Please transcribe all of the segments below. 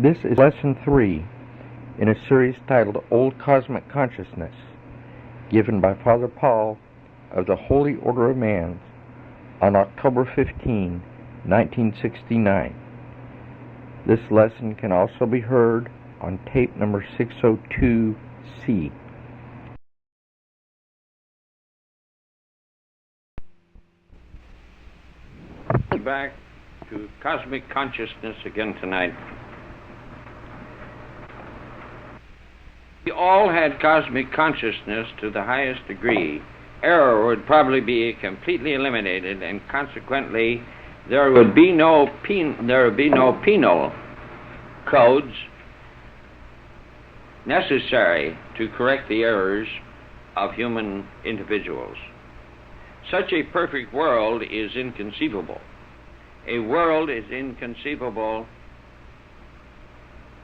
This is Lesson 3 in a series titled Old Cosmic Consciousness, given by Father Paul of the Holy Order of Man on October 15, 1969. This lesson can also be heard on tape number 602C. Back to cosmic consciousness again tonight. We all had cosmic consciousness to the highest degree. Error would probably be completely eliminated, and consequently, there would be no penal codes necessary to correct the errors of human individuals. Such a perfect world is inconceivable. A world is inconceivable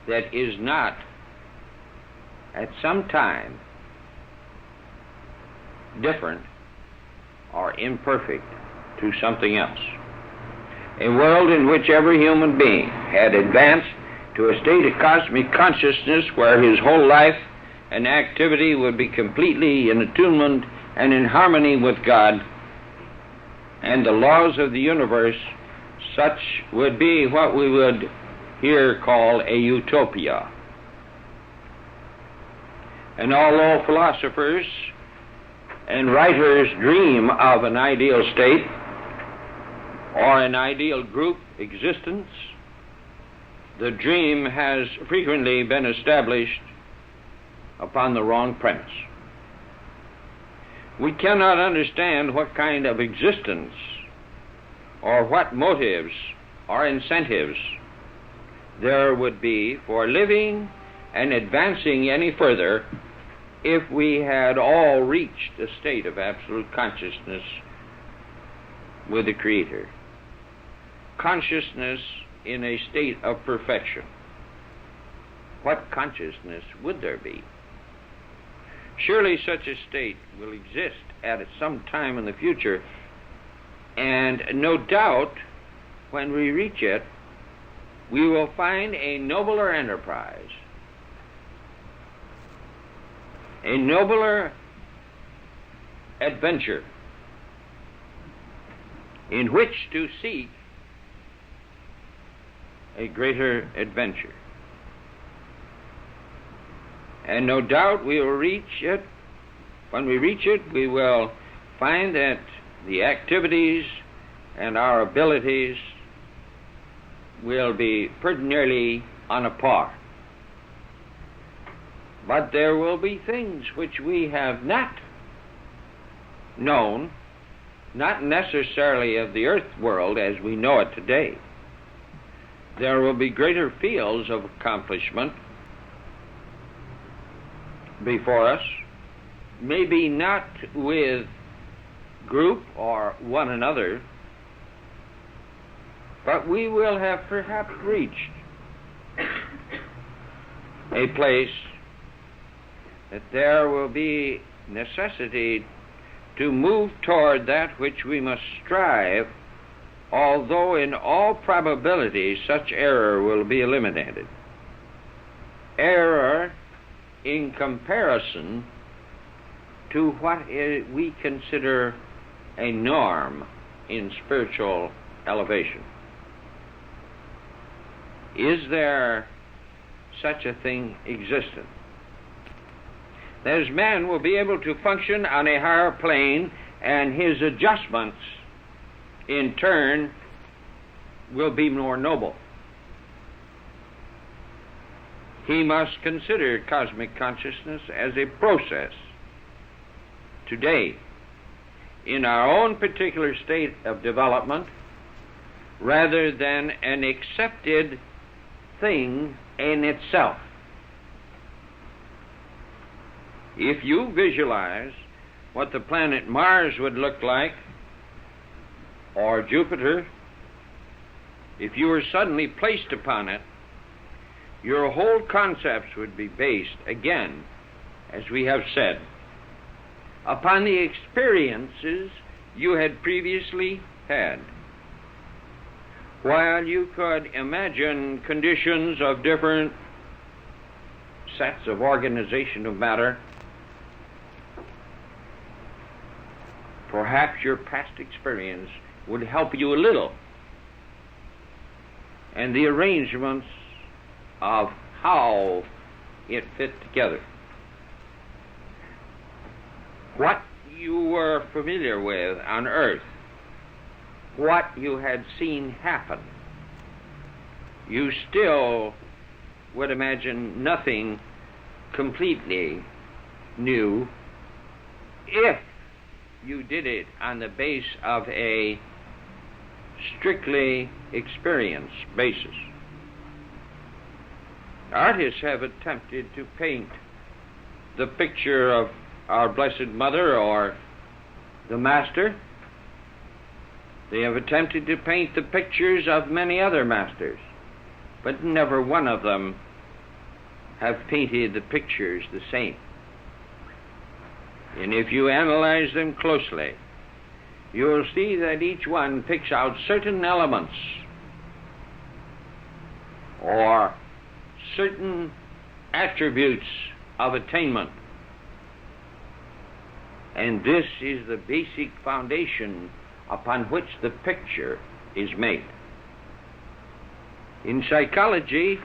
that is not at some time different or imperfect to something else. A world in which every human being had advanced to a state of cosmic consciousness where his whole life and activity would be completely in attunement and in harmony with God and the laws of the universe. Such would be what we would here call a utopia. And although philosophers and writers dream of an ideal state or an ideal group existence, the dream has frequently been established upon the wrong premise. We cannot understand what kind of existence or what motives or incentives there would be for living and advancing any further if we had all reached a state of absolute consciousness with the Creator. Consciousness in a state of perfection. What consciousness would there be? Surely such a state will exist at some time in the future, and no doubt when we reach it, we will find a nobler enterprise, a nobler adventure in which to seek a greater adventure. And no doubt we will reach it. When we reach it, we will find that the activities and our abilities will be pretty nearly on a par. But there will be things which we have not known, not necessarily of the earth world as we know it today. There will be greater fields of accomplishment before us, maybe not with group or one another, but we will have perhaps reached a place that there will be necessity to move toward that which we must strive, although in all probability such error will be eliminated. Error in comparison to what we consider a norm in spiritual elevation. Is there such a thing existent? That is, man will be able to function on a higher plane, and his adjustments in turn will be more noble. He must consider cosmic consciousness as a process today in our own particular state of development rather than an accepted thing in itself. If you visualize what the planet Mars would look like, or Jupiter, if you were suddenly placed upon it, your whole concepts would be based, again, as we have said, upon the experiences you had previously had. while you could imagine conditions of different sets of organization of matter, perhaps your past experience would help you a little, and the arrangements of how it fit together. What you were familiar with on earth, what you had seen happen, you still would imagine nothing completely new if you did it on the base of a strictly experience basis. Artists have attempted to paint the picture of our Blessed Mother or the Master. They have attempted to paint the pictures of many other masters, but never one of them have painted the pictures the same. And if you analyze them closely, you will see that each one picks out certain elements or certain attributes of attainment. And this is the basic foundation upon which the picture is made. In psychology,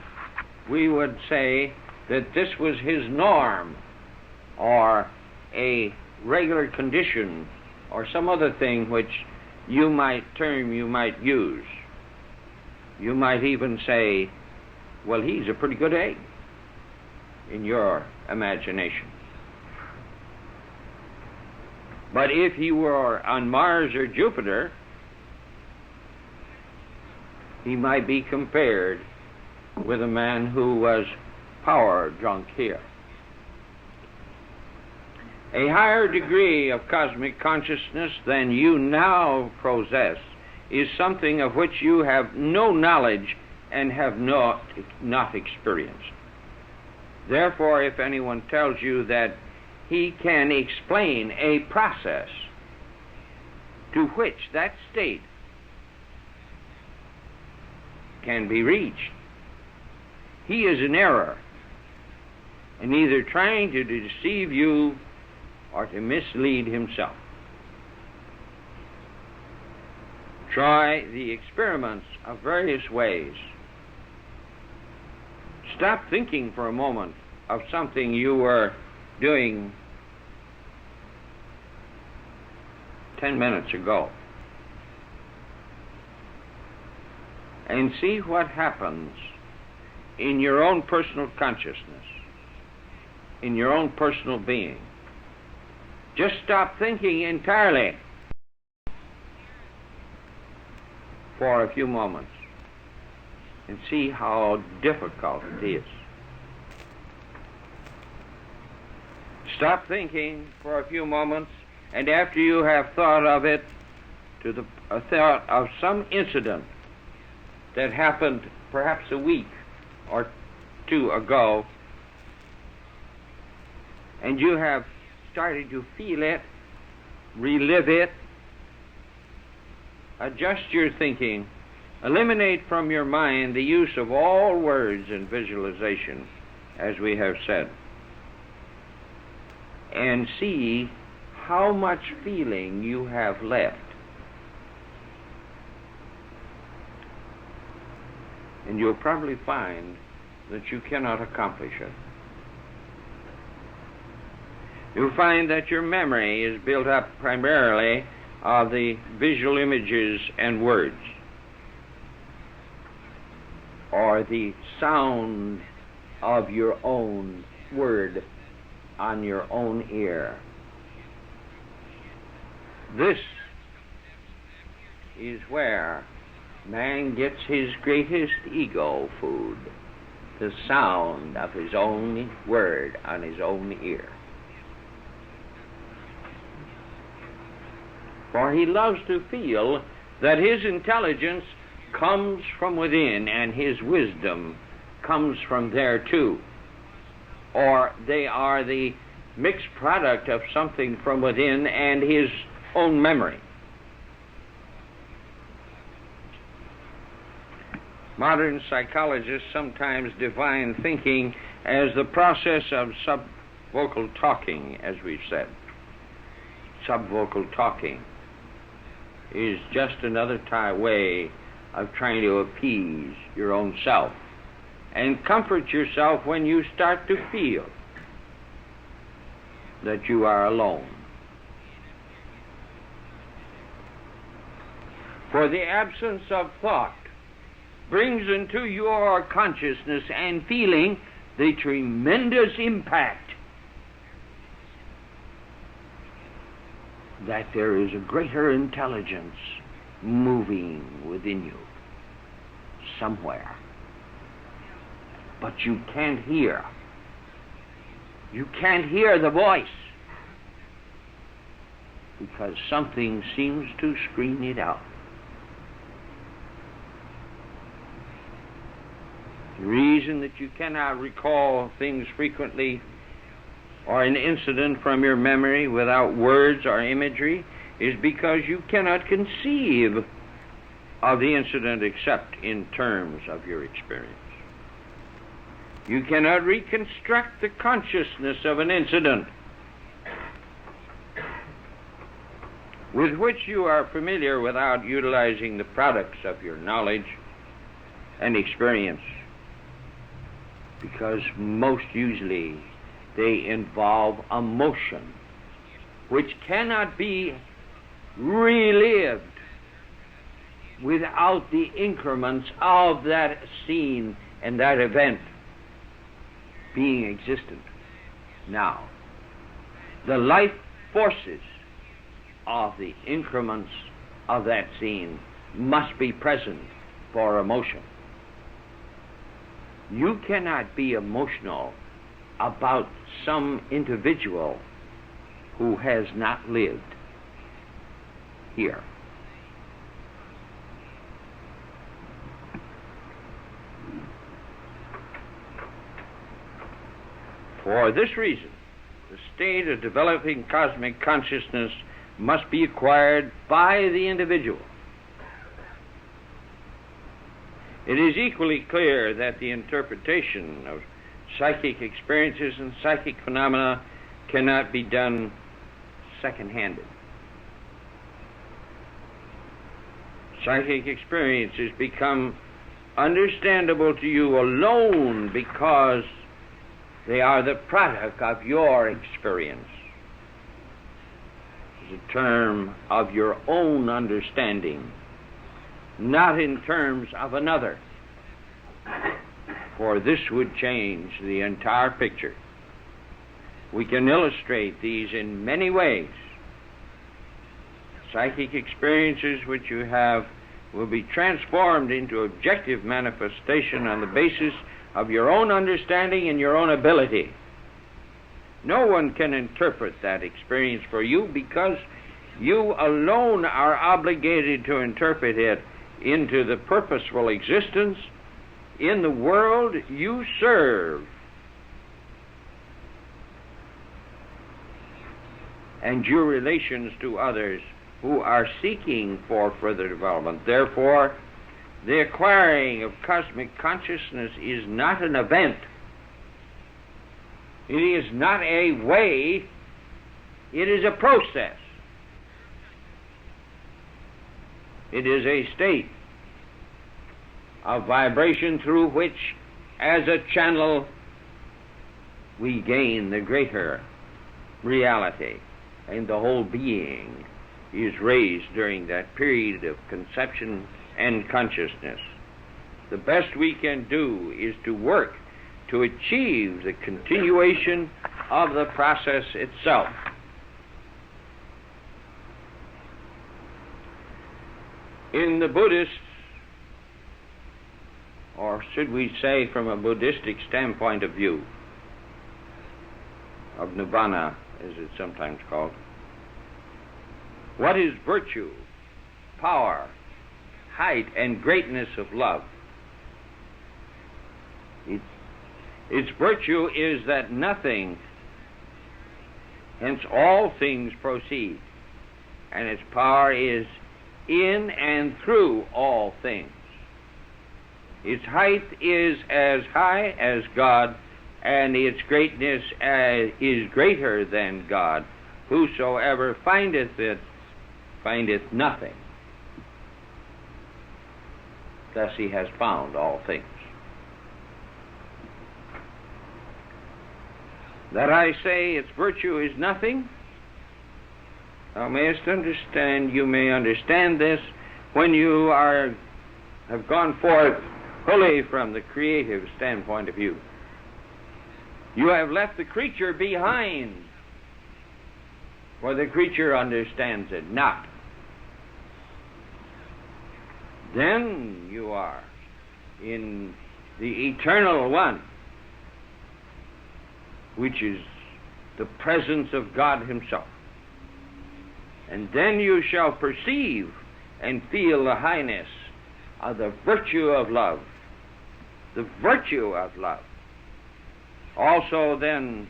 we would say that this was his norm, or a regular condition, or some other thing which you might use. You might even say, well, he's a pretty good egg in your imagination. But if he were on Mars or Jupiter, he might be compared with a man who was power drunk here. A higher degree of cosmic consciousness than you now possess is something of which you have no knowledge and have not experienced. Therefore, if anyone tells you that he can explain a process to which that state can be reached, he is in error and either trying to deceive you or to mislead himself. Try the experiments of various ways. Stop thinking for a moment of something you were doing 10 minutes ago and see what happens in your own personal consciousness, in your own personal being. Just stop thinking entirely for a few moments and see how difficult it is. Stop thinking for a few moments, and after you have thought of it, a thought of some incident that happened perhaps a week or two ago, and you have started to feel it, relive it, adjust your thinking, eliminate from your mind the use of all words and visualization, as we have said, and see how much feeling you have left. And you'll probably find that you cannot accomplish it. You'll find that your memory is built up primarily of the visual images and words, or the sound of your own word on your own ear. This is where man gets his greatest ego food, the sound of his own word on his own ear. For he loves to feel that his intelligence comes from within and his wisdom comes from there too. Or they are the mixed product of something from within and his own memory. Modern psychologists sometimes define thinking as the process of subvocal talking, as we've said. Subvocal talking is just another way of trying to appease your own self and comfort yourself when you start to feel that you are alone. For the absence of thought brings into your consciousness and feeling the tremendous impact that there is a greater intelligence moving within you somewhere. But you can't hear. You can't hear the voice because something seems to screen it out. The reason that you cannot recall things frequently or an incident from your memory without words or imagery is because you cannot conceive of the incident except in terms of your experience. You cannot reconstruct the consciousness of an incident with which you are familiar without utilizing the products of your knowledge and experience, because most usually they involve emotion which cannot be relived without the increments of that scene and that event being existent. Now, the life forces of the increments of that scene must be present for emotion. You cannot be emotional about some individual who has not lived here. For this reason, the state of developing cosmic consciousness must be acquired by the individual. It is equally clear that the interpretation of psychic experiences and psychic phenomena cannot be done second-handed. Psychic experiences become understandable to you alone because they are the product of your experience. It's a term of your own understanding, not in terms of another, for this would change the entire picture. We can illustrate these in many ways. Psychic experiences which you have will be transformed into objective manifestation on the basis of your own understanding and your own ability. No one can interpret that experience for you because you alone are obligated to interpret it into the purposeful existence in the world you serve and your relations to others who are seeking for further development. Therefore, the acquiring of cosmic consciousness is not an event. It is not a way. It is a process. It is a state of vibration through which, as a channel, we gain the greater reality, and the whole being is raised during that period of conception and consciousness. The best we can do is to work to achieve the continuation of the process itself. In the Buddhist, or should we say from a Buddhistic standpoint of view, of nirvana, as it's sometimes called, what is virtue, power, height, and greatness of love? Its virtue is that nothing, hence all things proceed, and its power is in and through all things. Its height is as high as God, and its greatness is greater than God. Whosoever findeth it findeth nothing. Thus he has found all things. That I say its virtue is nothing, thou mayest understand, you may understand this when you have gone forth wholly from the creative standpoint of view. You have left the creature behind, for the creature understands it not. Then you are in the eternal one, which is the presence of God himself. And then you shall perceive and feel the highness of the virtue of love. The virtue of love. Also then,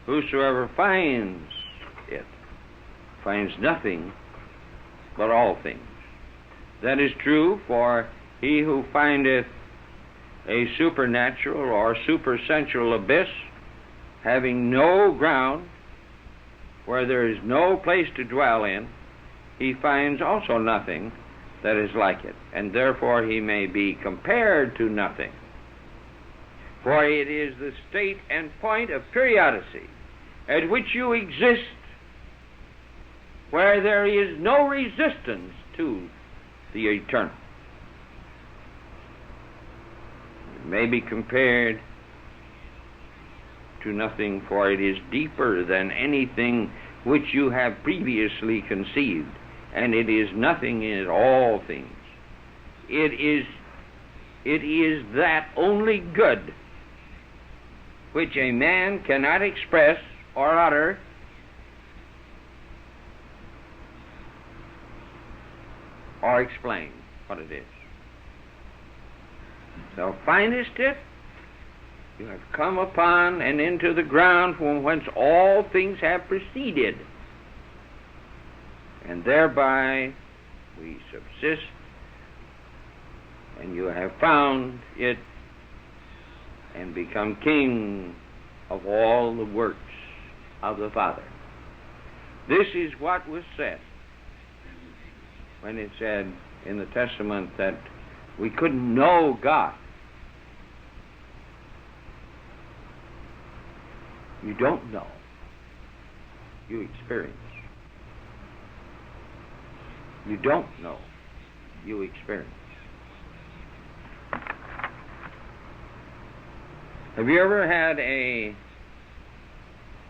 whosoever finds it finds nothing but all things. That is true for he who findeth a supernatural or supersensual abyss, having no ground, where there is no place to dwell in, he finds also nothing that is like it, and therefore he may be compared to nothing. For it is the state and point of periodicity at which you exist, where there is no resistance to the eternal. It may be compared to nothing, for it is deeper than anything which you have previously conceived, and it is nothing in all things. It is that only good which a man cannot express or utter, or explain what it is. Thou findest it, you have come upon and into the ground from whence all things have proceeded, and thereby we subsist, and you have found it and become king of all the works of the Father. This is what was said when it said in the Testament that we couldn't know God. You don't know. You experience. You don't know. You experience. Have you ever had a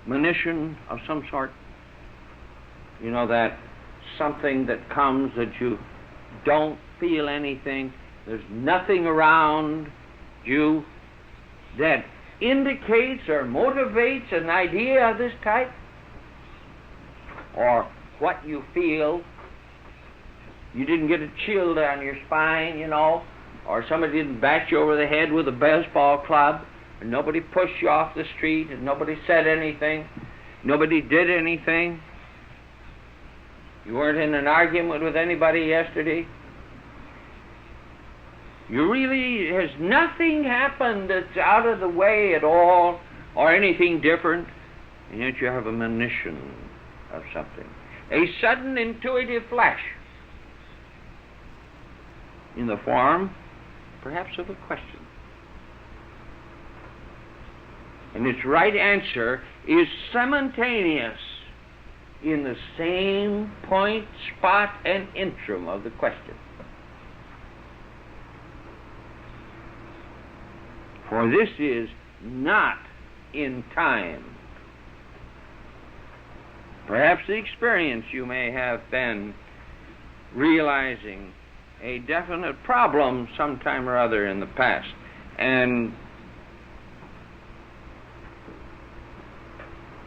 monition of some sort? You know, that something that comes that you don't feel anything, there's nothing around you that indicates or motivates an idea of this type? Or what you feel, you didn't get a chill down your spine, you know, or somebody didn't bat you over the head with a baseball club, and nobody pushed you off the street, and nobody said anything, nobody did anything. You weren't in an argument with anybody yesterday. You really, has nothing happened that's out of the way at all, or anything different, and yet you have a monition of something. A sudden intuitive flash in the form, perhaps, of a question. And its right answer is simultaneous in the same point, spot, and interim of the question. For this is not in time. Perhaps the experience you may have been realizing a definite problem sometime or other in the past, and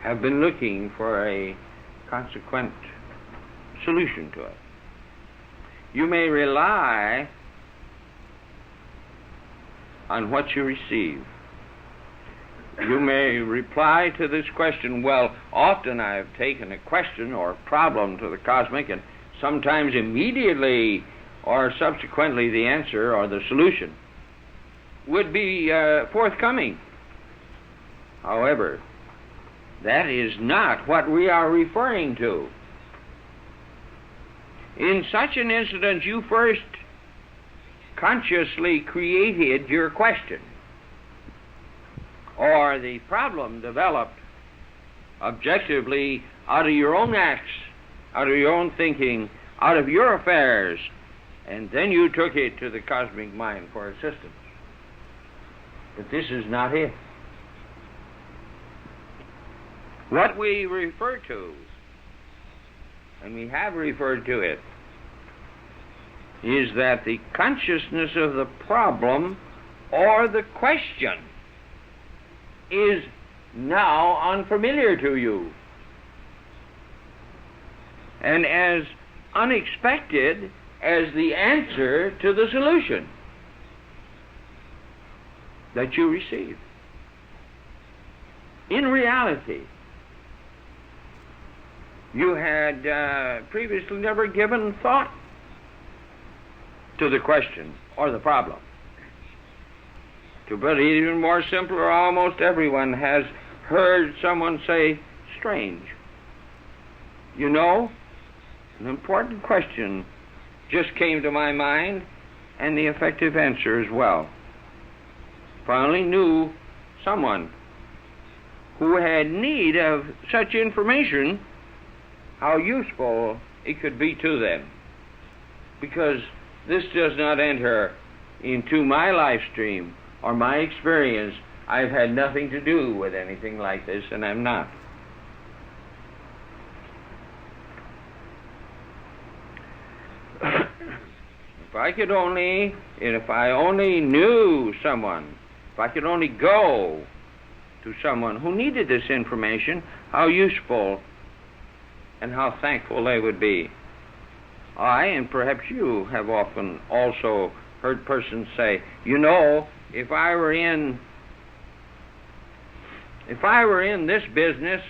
have been looking for a consequent solution to it. You may rely on what you receive. You may reply to this question, well, often I have taken a question or a problem to the cosmic, and sometimes immediately or subsequently the answer or the solution, would be forthcoming. However, that is not what we are referring to. In such an incident, you first consciously created your question, or the problem developed objectively out of your own acts, out of your own thinking, out of your affairs, and then you took it to the cosmic mind for assistance. But this is not it. What we refer to, and we have referred to it, is that the consciousness of the problem or the question is now unfamiliar to you, and as unexpected as the answer to the solution that you receive. In reality, you had previously never given thought to the question or the problem. To put it even more simpler, almost everyone has heard someone say, strange. You know, an important question just came to my mind, and the effective answer as well. If I only knew someone who had need of such information, how useful it could be to them. Because this does not enter into my life stream or my experience. I've had nothing to do with anything like this, and I'm not. If I only knew someone, if I could only go to someone who needed this information, how useful and how thankful they would be. I, and perhaps you, have often also heard persons say, you know, if I were in this business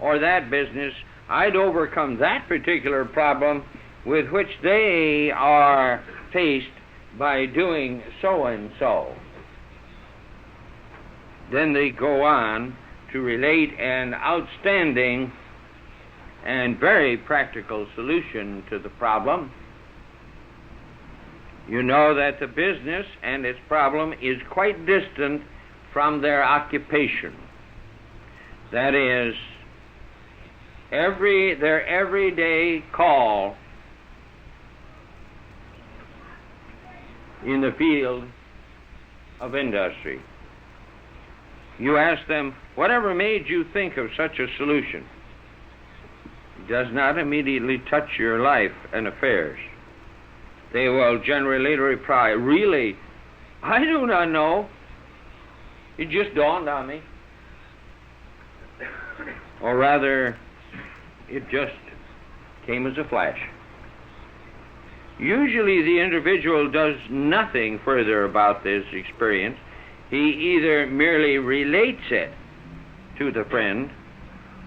or that business, I'd overcome that particular problem with which they are faced by doing so and so. Then they go on to relate an outstanding and very practical solution to the problem. You know that the business and its problem is quite distant from their occupation. That is, their everyday call in the field of industry. You ask them, whatever made you think of such a solution? It does not immediately touch your life and affairs. They will generally reply, really, I do not know. It just dawned on me. Or rather, it just came as a flash. Usually the individual does nothing further about this experience. He either merely relates it to the friend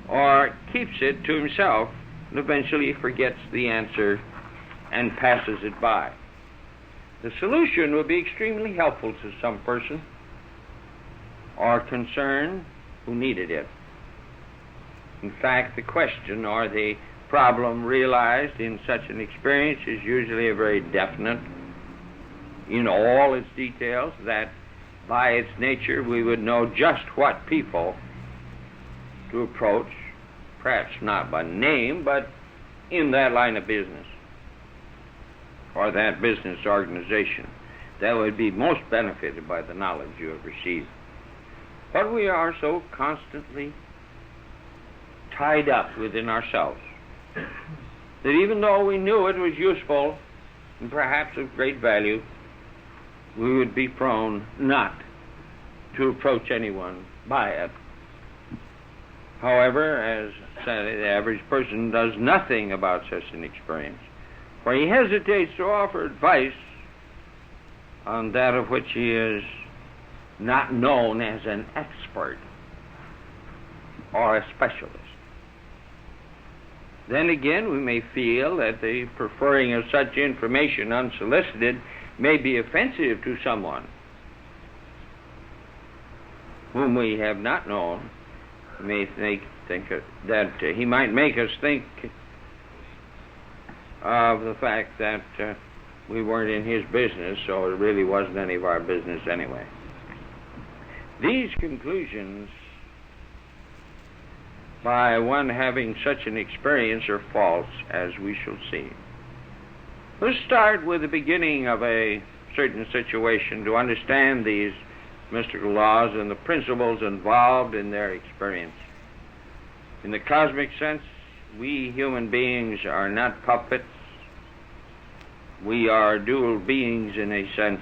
or keeps it to himself and eventually forgets the answer and passes it by. The solution would be extremely helpful to some person or concern who needed it. In fact, the question or the problem realized in such an experience is usually a very definite, in all its details, that by its nature we would know just what people to approach, perhaps not by name, but in that line of business or that business organization that would be most benefited by the knowledge you have received. But we are so constantly tied up within ourselves that even though we knew it was useful and perhaps of great value, we would be prone not to approach anyone by it. However, as said, the average person does nothing about such an experience, for he hesitates to offer advice on that of which he is not known as an expert or a specialist. Then again, we may feel that the preferring of such information unsolicited may be offensive to someone whom we have not known. We may think that he might make us think of the fact that we weren't in his business, so it really wasn't any of our business anyway. These conclusions by one having such an experience are false, as we shall see. Let's start with the beginning of a certain situation to understand these mystical laws and the principles involved in their experience. In the cosmic sense, we human beings are not puppets. We are dual beings in a sense.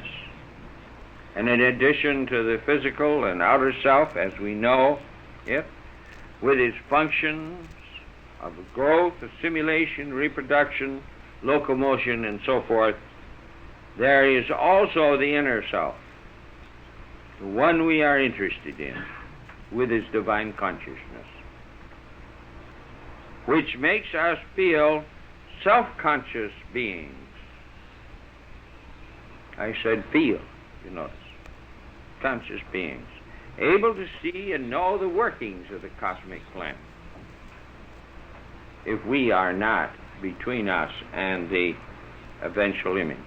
And in addition to the physical and outer self, as we know it, with its functions of growth, assimilation, reproduction, locomotion, and so forth, there is also the inner self, the one we are interested in, with its divine consciousness, which makes us feel self-conscious beings. I said feel, you notice. Conscious beings, able to see and know the workings of the cosmic plan. If we are not between us and the eventual image.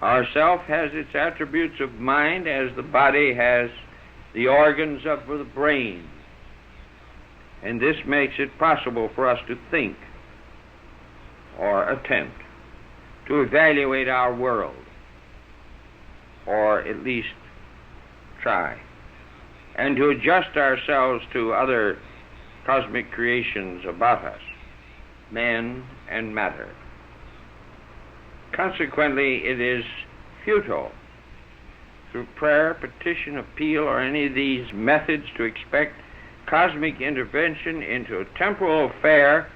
Our self has its attributes of mind as the body has the organs of the brain. And this makes it possible for us to think or attempt to evaluate our world, or at least try, and to adjust ourselves to other cosmic creations about us, men and matter. Consequently, it is futile, through prayer, petition, appeal, or any of these methods, to expect cosmic intervention into a temporal affair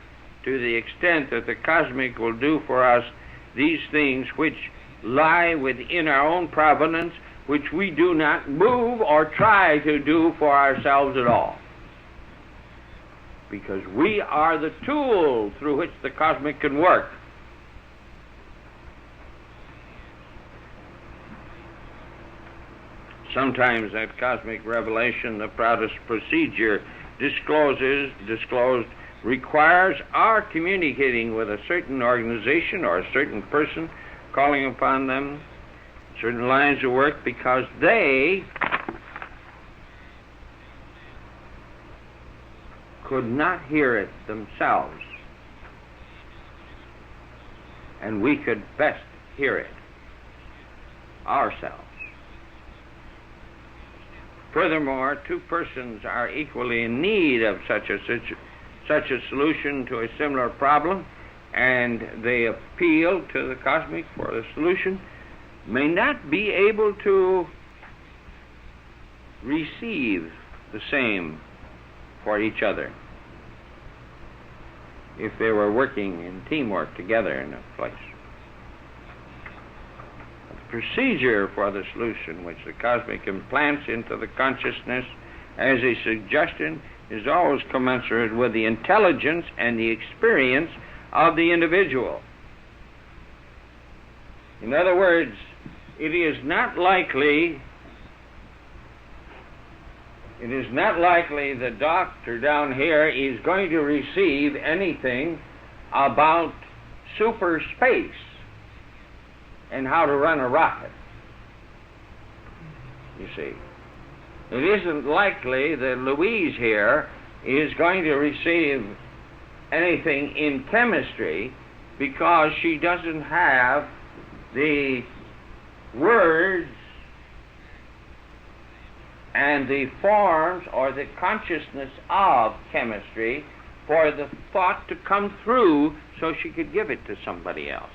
to the extent that the cosmic will do for us these things which lie within our own providence, which we do not move or try to do for ourselves at all. Because we are the tool through which the cosmic can work. Sometimes that cosmic revelation, the proudest procedure disclosed, requires our communicating with a certain organization or a certain person, calling upon them certain lines of work, because they could not hear it themselves, and we could best hear it ourselves. Furthermore, two persons are equally in need of such a solution to a similar problem, and they appeal to the cosmic for the solution, may not be able to receive the same for each other if they were working in teamwork together in a place. The procedure for the solution which the cosmic implants into the consciousness as a suggestion is always commensurate with the intelligence and the experience of the individual. In other words, it is not likely the doctor down here is going to receive anything about super space and how to run a rocket. You see, it isn't likely that Louise here is going to receive anything in chemistry, because she doesn't have the words and the forms or the consciousness of chemistry for the thought to come through so she could give it to somebody else.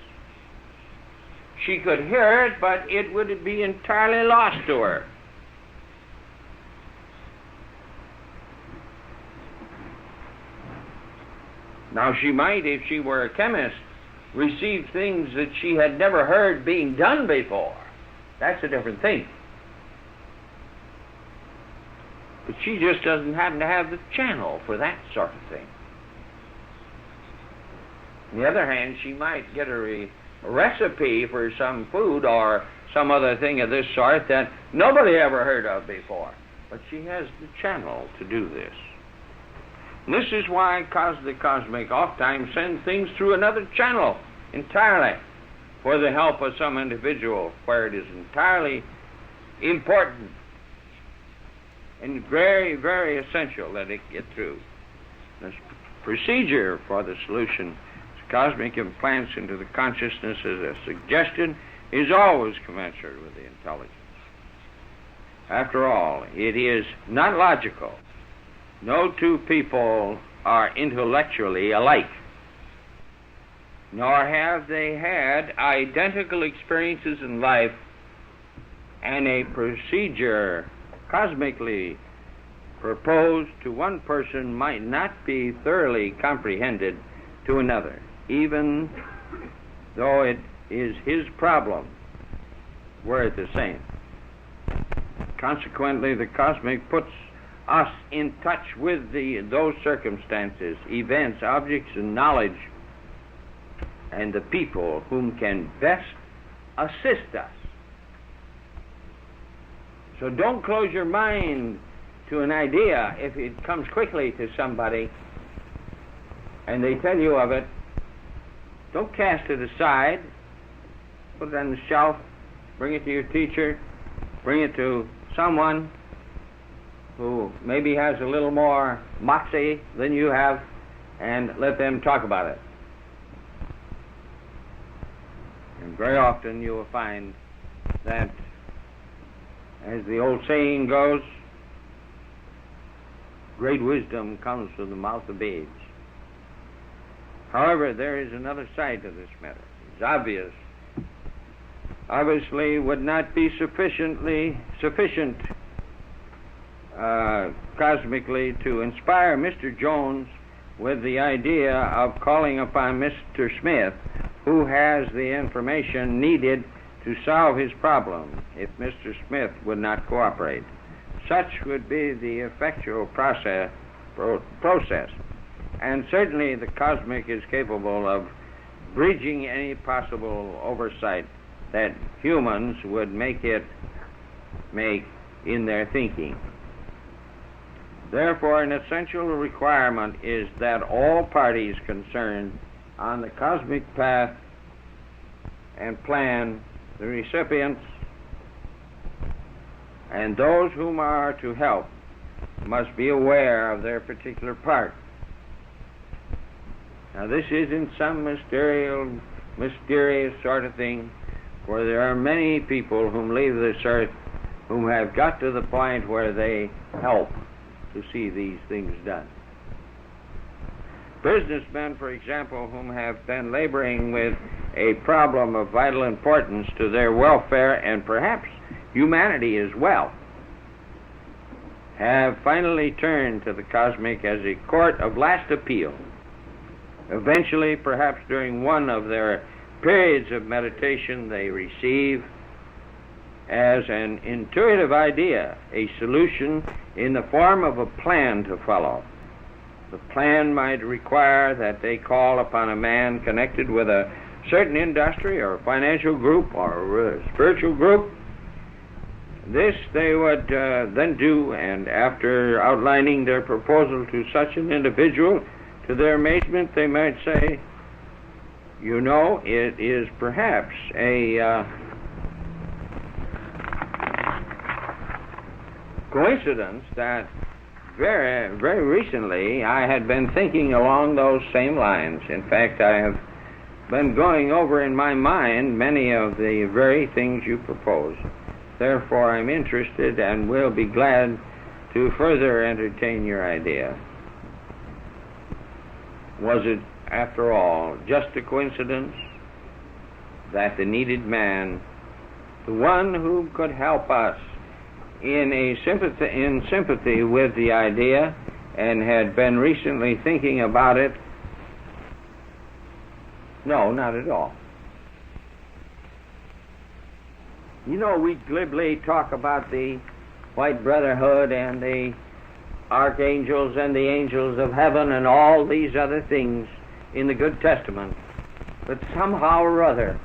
She could hear it, but it would be entirely lost to her. Now, she might, if she were a chemist, receive things that she had never heard being done before. That's a different thing. But she just doesn't happen to have the channel for that sort of thing. On the other hand, she might get a recipe for some food or some other thing of this sort that nobody ever heard of before. But she has the channel to do this. And this is why the cosmic oftentimes sends things through another channel entirely for the help of some individual, where it is entirely important and very, very essential that it get through. This procedure for the solution cosmic implants into the consciousness as a suggestion is always commensurate with the intelligence. After all, it is not logical. No two people are intellectually alike, nor have they had identical experiences in life, and a procedure cosmically proposed to one person might not be thoroughly comprehended to another, even though it is his problem were it the same. Consequently, the cosmic puts us in touch with those circumstances, events, objects, and knowledge, and the people whom can best assist us. So don't close your mind to an idea if it comes quickly to somebody and they tell you of it. Don't cast it aside. Put it on the shelf. Bring it to your teacher. Bring it to someone who maybe has a little more moxie than you have, and let them talk about it. And very often you will find that, as the old saying goes, great wisdom comes from the mouth of babes. However, there is another side to this matter. It's obviously would not be sufficient cosmically to inspire Mr. Jones with the idea of calling upon Mr. Smith, who has the information needed to solve his problem, if Mr. Smith would not cooperate. Such would be the effectual process, and certainly the cosmic is capable of bridging any possible oversight that humans would make in their thinking. Therefore, an essential requirement is that all parties concerned on the cosmic path and plan, the recipients, and those whom are to help, must be aware of their particular part. Now, this isn't some mysterious sort of thing, for there are many people whom leave this earth whom have got to the point where they help to see these things done. Businessmen, for example, whom have been laboring with a problem of vital importance to their welfare and perhaps humanity as well, have finally turned to the cosmic as a court of last appeal. Eventually, perhaps during one of their periods of meditation, they receive as an intuitive idea a solution in the form of a plan to follow. The plan might require that they call upon a man connected with a certain industry or financial group or a spiritual group. This they would then do, and after outlining their proposal to such an individual, to their amazement, they might say, you know, it is perhaps a coincidence that very, very recently I had been thinking along those same lines. In fact, I have been going over in my mind many of the very things you propose. Therefore, I'm interested and will be glad to further entertain your idea. Was it, after all, just a coincidence that the needed man, the one who could help us in sympathy with the idea and had been recently thinking about it? No, not at all. You know, we glibly talk about the White Brotherhood and the archangels and the angels of heaven and all these other things in the Good Testament, but somehow or other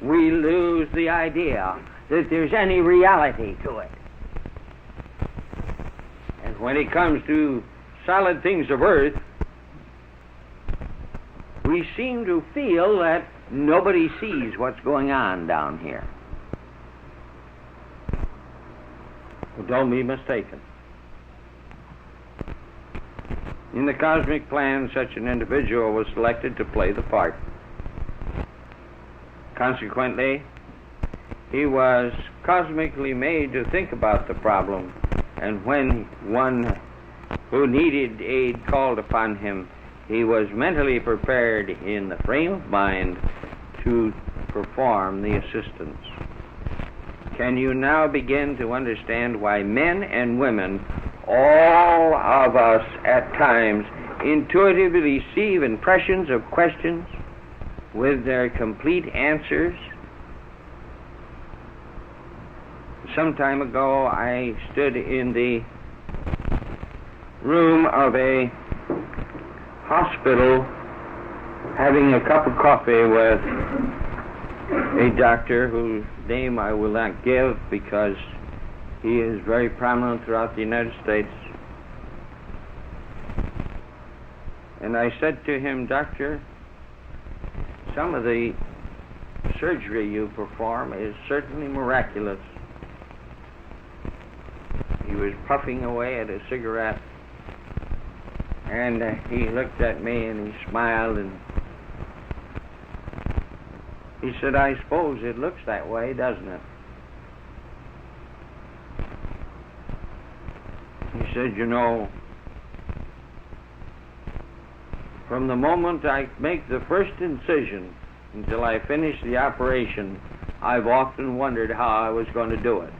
we lose the idea that there's any reality to it. And when it comes to solid things of earth, we seem to feel that nobody sees what's going on down here. Well, don't be mistaken. In the cosmic plan, such an individual was selected to play the part. Consequently, he was cosmically made to think about the problem, and when one who needed aid called upon him, he was mentally prepared in the frame of mind to perform the assistance. Can you now begin to understand why men and women, all of us at times, intuitively receive impressions of questions with their complete answers? Some time ago, I stood in the room of a hospital having a cup of coffee with a doctor whose name I will not give because he is very prominent throughout the United States. And I said to him, "Doctor, some of the surgery you perform is certainly miraculous." He was puffing away at a cigarette, and he looked at me and he smiled and he said, "I suppose it looks that way, doesn't it?" He said, "You know, from the moment I make the first incision until I finish the operation, I've often wondered how I was going to do it."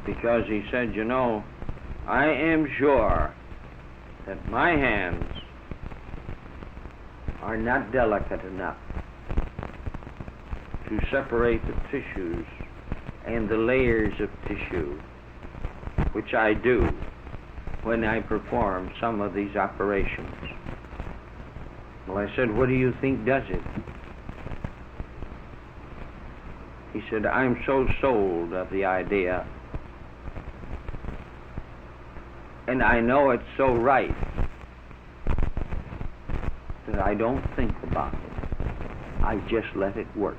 Because he said, "You know, I am sure that my hands are not delicate enough to separate the tissues and the layers of tissue, which I do when I perform some of these operations." Well, I said, "What do you think does it?" He said, "I'm so sold of the idea, and I know it's so right, that I don't think about it. I just let it work."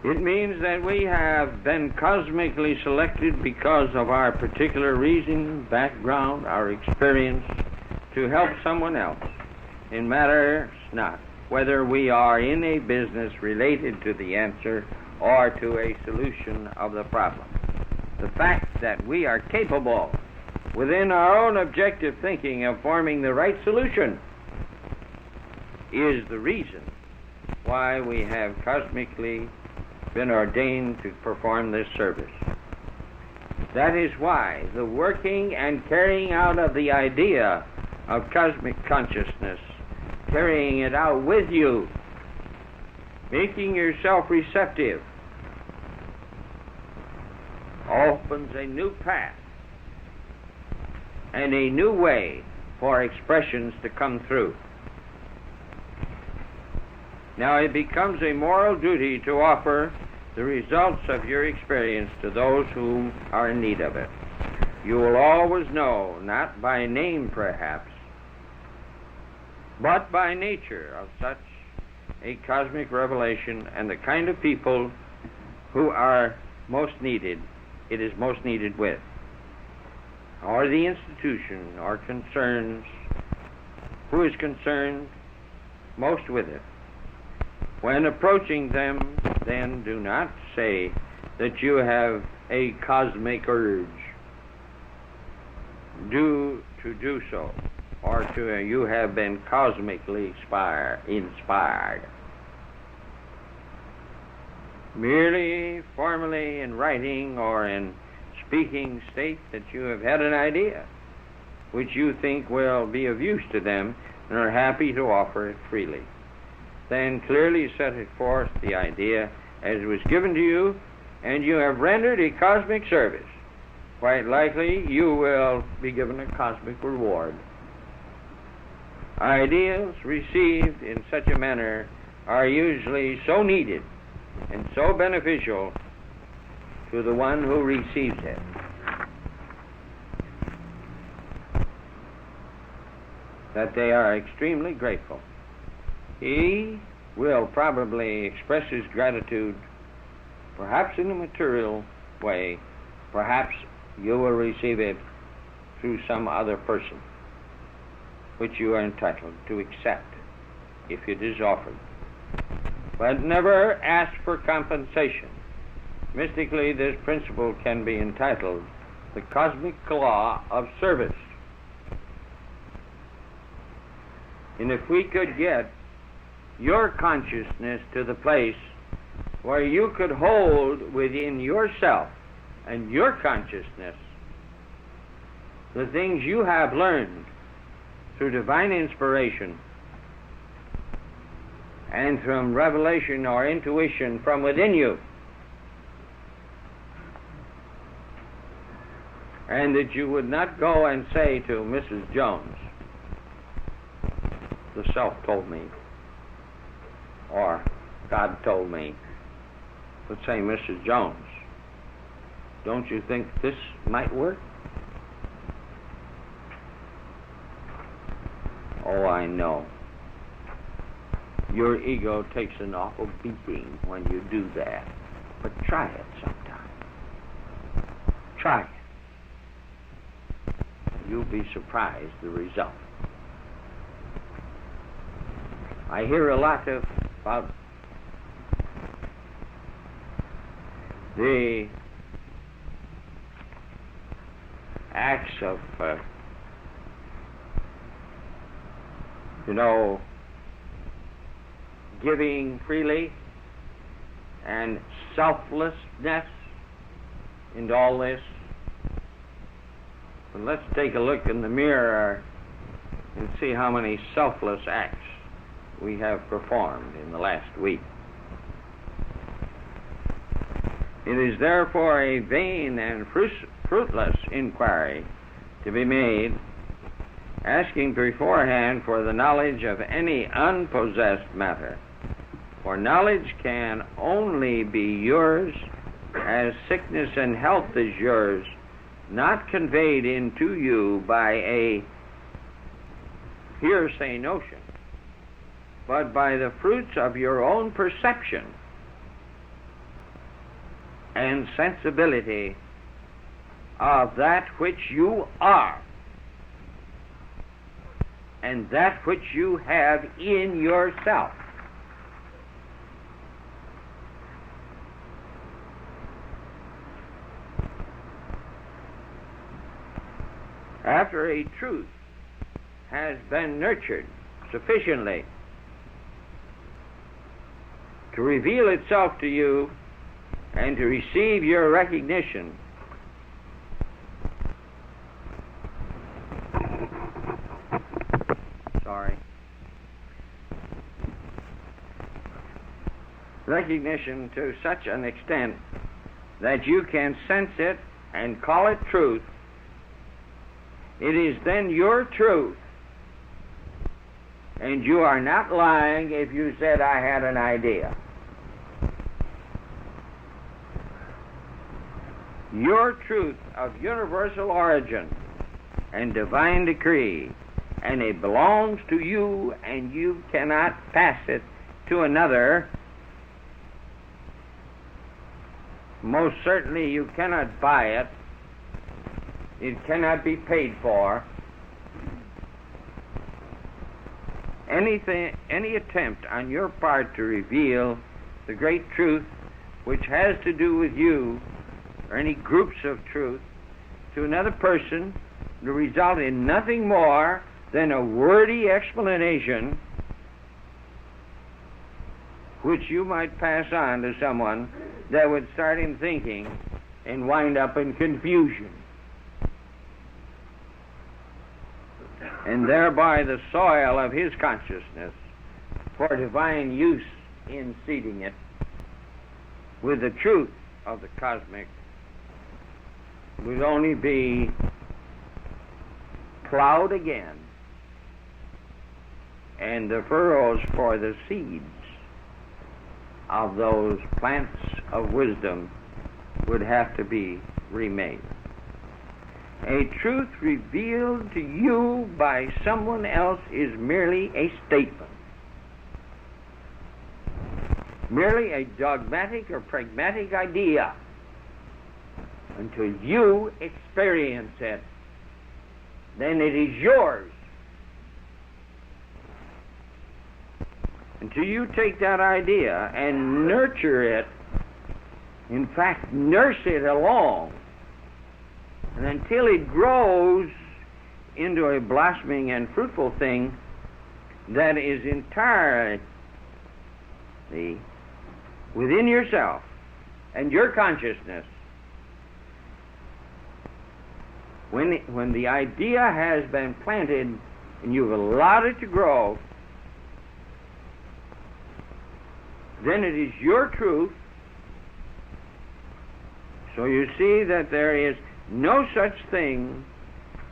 It means that we have been cosmically selected because of our particular reason, background, our experience, to help someone else. It matters not whether we are in a business related to the answer or to a solution of the problem. The fact that we are capable, within our own objective thinking, of forming the right solution is the reason why we have cosmically been ordained to perform this service. That is why the working and carrying out of the idea of cosmic consciousness, carrying it out with you, making yourself receptive, opens a new path and a new way for expressions to come through. Now it becomes a moral duty to offer the results of your experience to those who are in need of it. You will always know, not by name perhaps, but by nature of such a cosmic revelation and the kind of people who are most needed, it is most needed with, or the institution or concerns, who is concerned most with it. When approaching them, then do not say that you have a cosmic urge to do so, or to you have been cosmically inspired. Merely formally in writing or in speaking state that you have had an idea which you think will be of use to them and are happy to offer it freely. then clearly setteth forth the idea as it was given to you, and you have rendered a cosmic service. Quite likely you will be given a cosmic reward. Ideals received in such a manner are usually so needed and so beneficial to the one who receives it that they are extremely grateful. He will probably express his gratitude, perhaps in a material way, perhaps you will receive it through some other person, which you are entitled to accept if it is offered. But never ask for compensation. Mystically, this principle can be entitled the cosmic law of service. And if we could get your consciousness to the place where you could hold within yourself and your consciousness the things you have learned through divine inspiration and from revelation or intuition from within you, and that you would not go and say to Mrs. Jones, the self told me, or God told me, but say, Mrs. Jones, don't you think this might work? Oh, I know. Your ego takes an awful beating when you do that. But try it sometime. Try it. You'll be surprised the result. I hear a lot about the acts of, giving freely and selflessness into all this. But let's take a look in the mirror and see how many selfless acts we have performed in the last week. It is therefore a vain and fruitless inquiry to be made, asking beforehand for the knowledge of any unpossessed matter. For knowledge can only be yours as sickness and health is yours, not conveyed into you by a hearsay notion, but by the fruits of your own perception and sensibility of that which you are and that which you have in yourself. After a truth has been nurtured sufficiently to reveal itself to you and to receive your recognition, recognition to such an extent that you can sense it and call it truth, it is then your truth. And you are not lying if you said, I had an idea. Your truth of universal origin and divine decree, and it belongs to you, and you cannot pass it to another. Most certainly you cannot buy it. It cannot be paid for. Any attempt on your part to reveal the great truth which has to do with you, or any groups of truth, to another person, will result in nothing more than a wordy explanation which you might pass on to someone that would start him thinking and wind up in confusion. And thereby the soil of his consciousness for divine use in seeding it with the truth of the cosmic would only be plowed again, and the furrows for the seeds of those plants of wisdom would have to be remade. A truth revealed to you by someone else is merely a statement, merely a dogmatic or pragmatic idea until you experience it. Then it is yours. Until you take that idea and nurture it, in fact, nurse it along, and until it grows into a blossoming and fruitful thing that is entirely within yourself and your consciousness, when the idea has been planted and you've allowed it to grow, then it is your truth. So you see that there is no such thing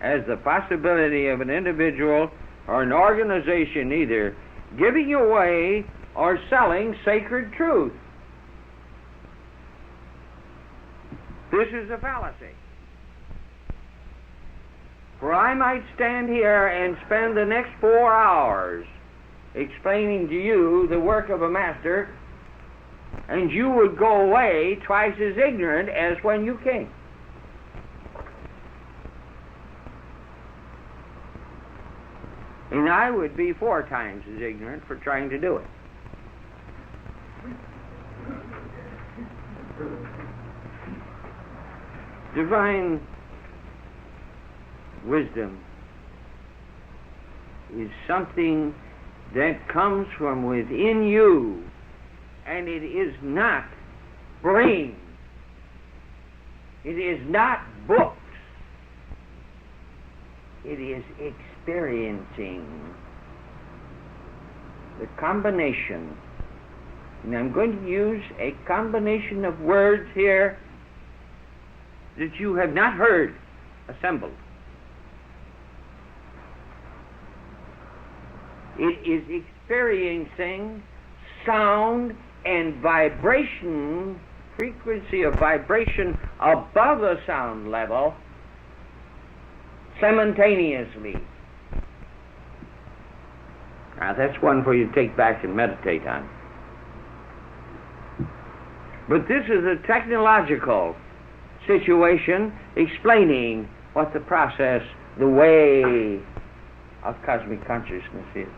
as the possibility of an individual or an organization either giving away or selling sacred truth. This is a fallacy. For I might stand here and spend the next 4 hours explaining to you the work of a master, and you would go away twice as ignorant as when you came. And I would be 4 times as ignorant for trying to do it. Divine wisdom is something that comes from within you, and it is not brain. It is not books. It is experiencing the combination. And I'm going to use a combination of words here that you have not heard assembled. It is experiencing sound and vibration, frequency of vibration above the sound level simultaneously. Now that's one for you to take back and meditate on. But this is a technological situation explaining what the process, the way of cosmic consciousness is.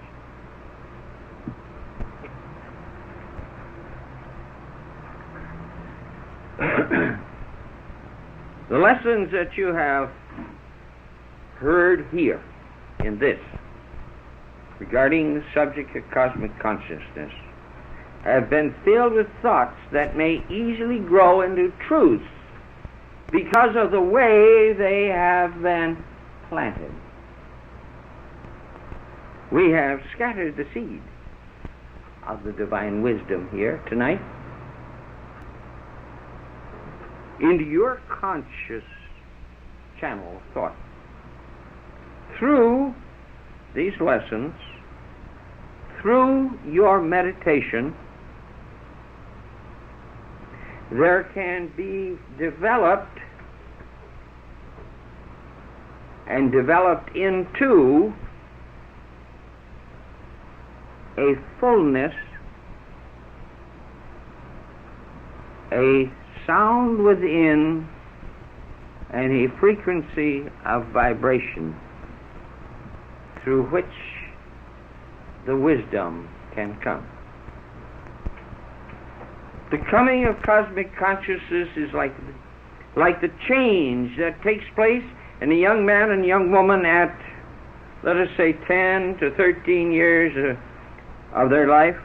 The lessons that you have heard here in this regarding the subject of cosmic consciousness have been filled with thoughts that may easily grow into truths because of the way they have been planted. We have scattered the seed of the divine wisdom here tonight into your conscious channel of thought. Through these lessons, through your meditation, there can be developed and developed into a fullness, a sound within, and a frequency of vibration through which the wisdom can come. The coming of cosmic consciousness is like the change that takes place in a young man and young woman at, let us say, 10 to 13 years of their life.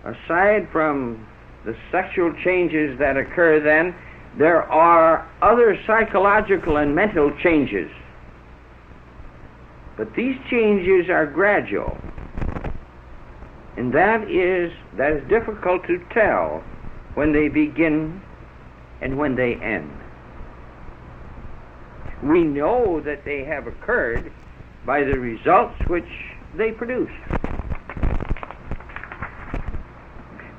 Aside from the sexual changes that occur then, there are other psychological and mental changes. But these changes are gradual. And that is difficult to tell when they begin and when they end. We know that they have occurred by the results which they produce.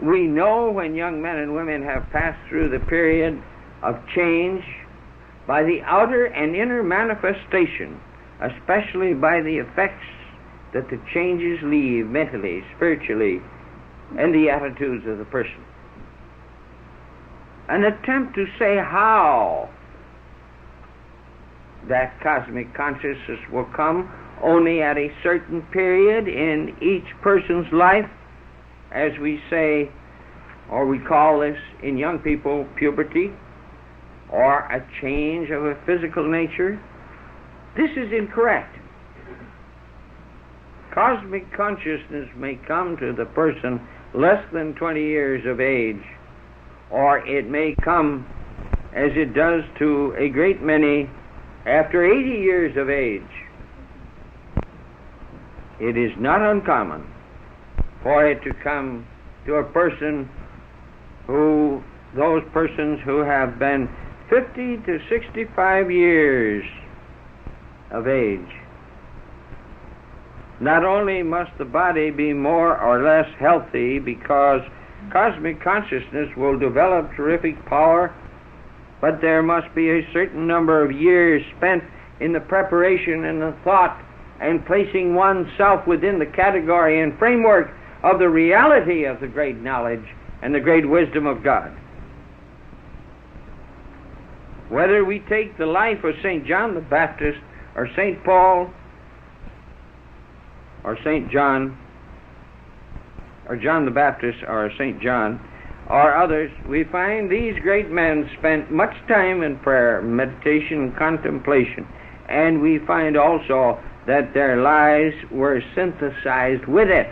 We know when young men and women have passed through the period of change by the outer and inner manifestation, especially by the effects that the changes leave mentally, spiritually, and the attitudes of the person. An attempt to say how that cosmic consciousness will come only at a certain period in each person's life, as we say, or we call this in young people puberty, or a change of a physical nature, this is incorrect. Cosmic consciousness may come to the person less than 20 years of age, or it may come, as it does to a great many, after 80 years of age. It is not uncommon for it to come to a person those persons who have been 50 to 65 years of age. Not only must the body be more or less healthy, because cosmic consciousness will develop terrific power, but there must be a certain number of years spent in the preparation and the thought and placing oneself within the category and framework of the reality of the great knowledge and the great wisdom of God. Whether we take the life of St. John the Baptist or St. Paul or St. John, or John the Baptist or St. John, or others, we find these great men spent much time in prayer, meditation, and contemplation, and we find also that their lives were synthesized with it.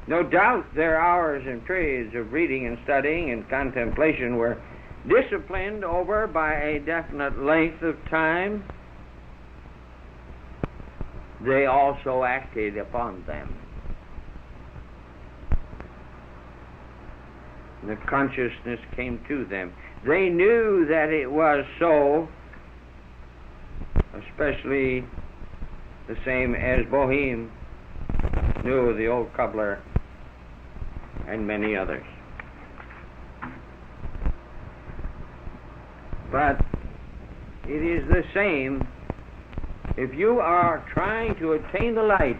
No doubt their hours and periods of reading and studying and contemplation were disciplined over by a definite length of time. They also acted upon them. The consciousness came to them. They knew that it was so, especially the same as Boheme knew, the old cobbler, and many others. But it is the same if you are trying to attain the light,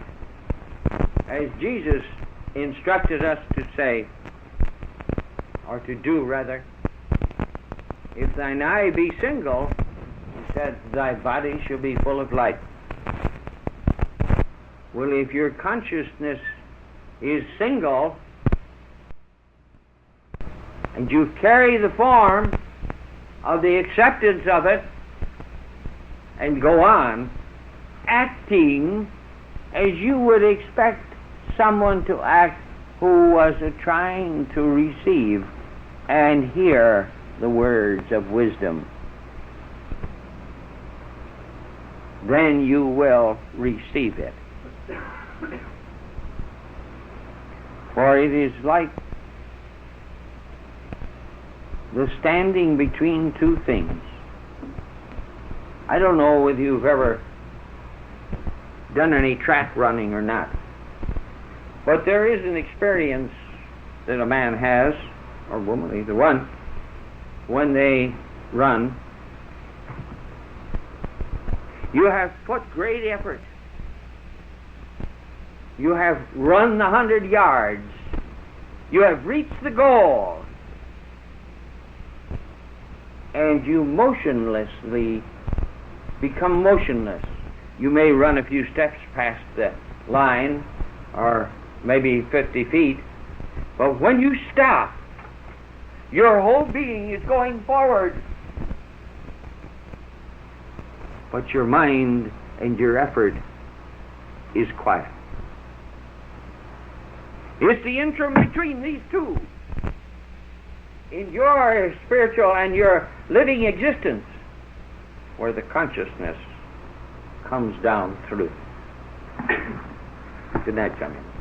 as Jesus instructed us to say, or to do rather. If thine eye be single, he said, thy body shall be full of light. Well, if your consciousness is single, and you carry the form of the acceptance of it, and go on acting as you would expect someone to act who was trying to receive and hear the words of wisdom, then you will receive it. For it is like the standing between two things. I don't know whether you've ever done any track running or not, but there is an experience that a man has, or woman, either one, when they run. You have put great effort. You have run the 100 yards. You have reached the goal. And you motionlessly become motionless. You may run a few steps past the line, or maybe 50 feet, but when you stop, your whole being is going forward. But your mind and your effort is quiet. It's the interim between these two in your spiritual and your living existence where the consciousness comes down through. Did that come in?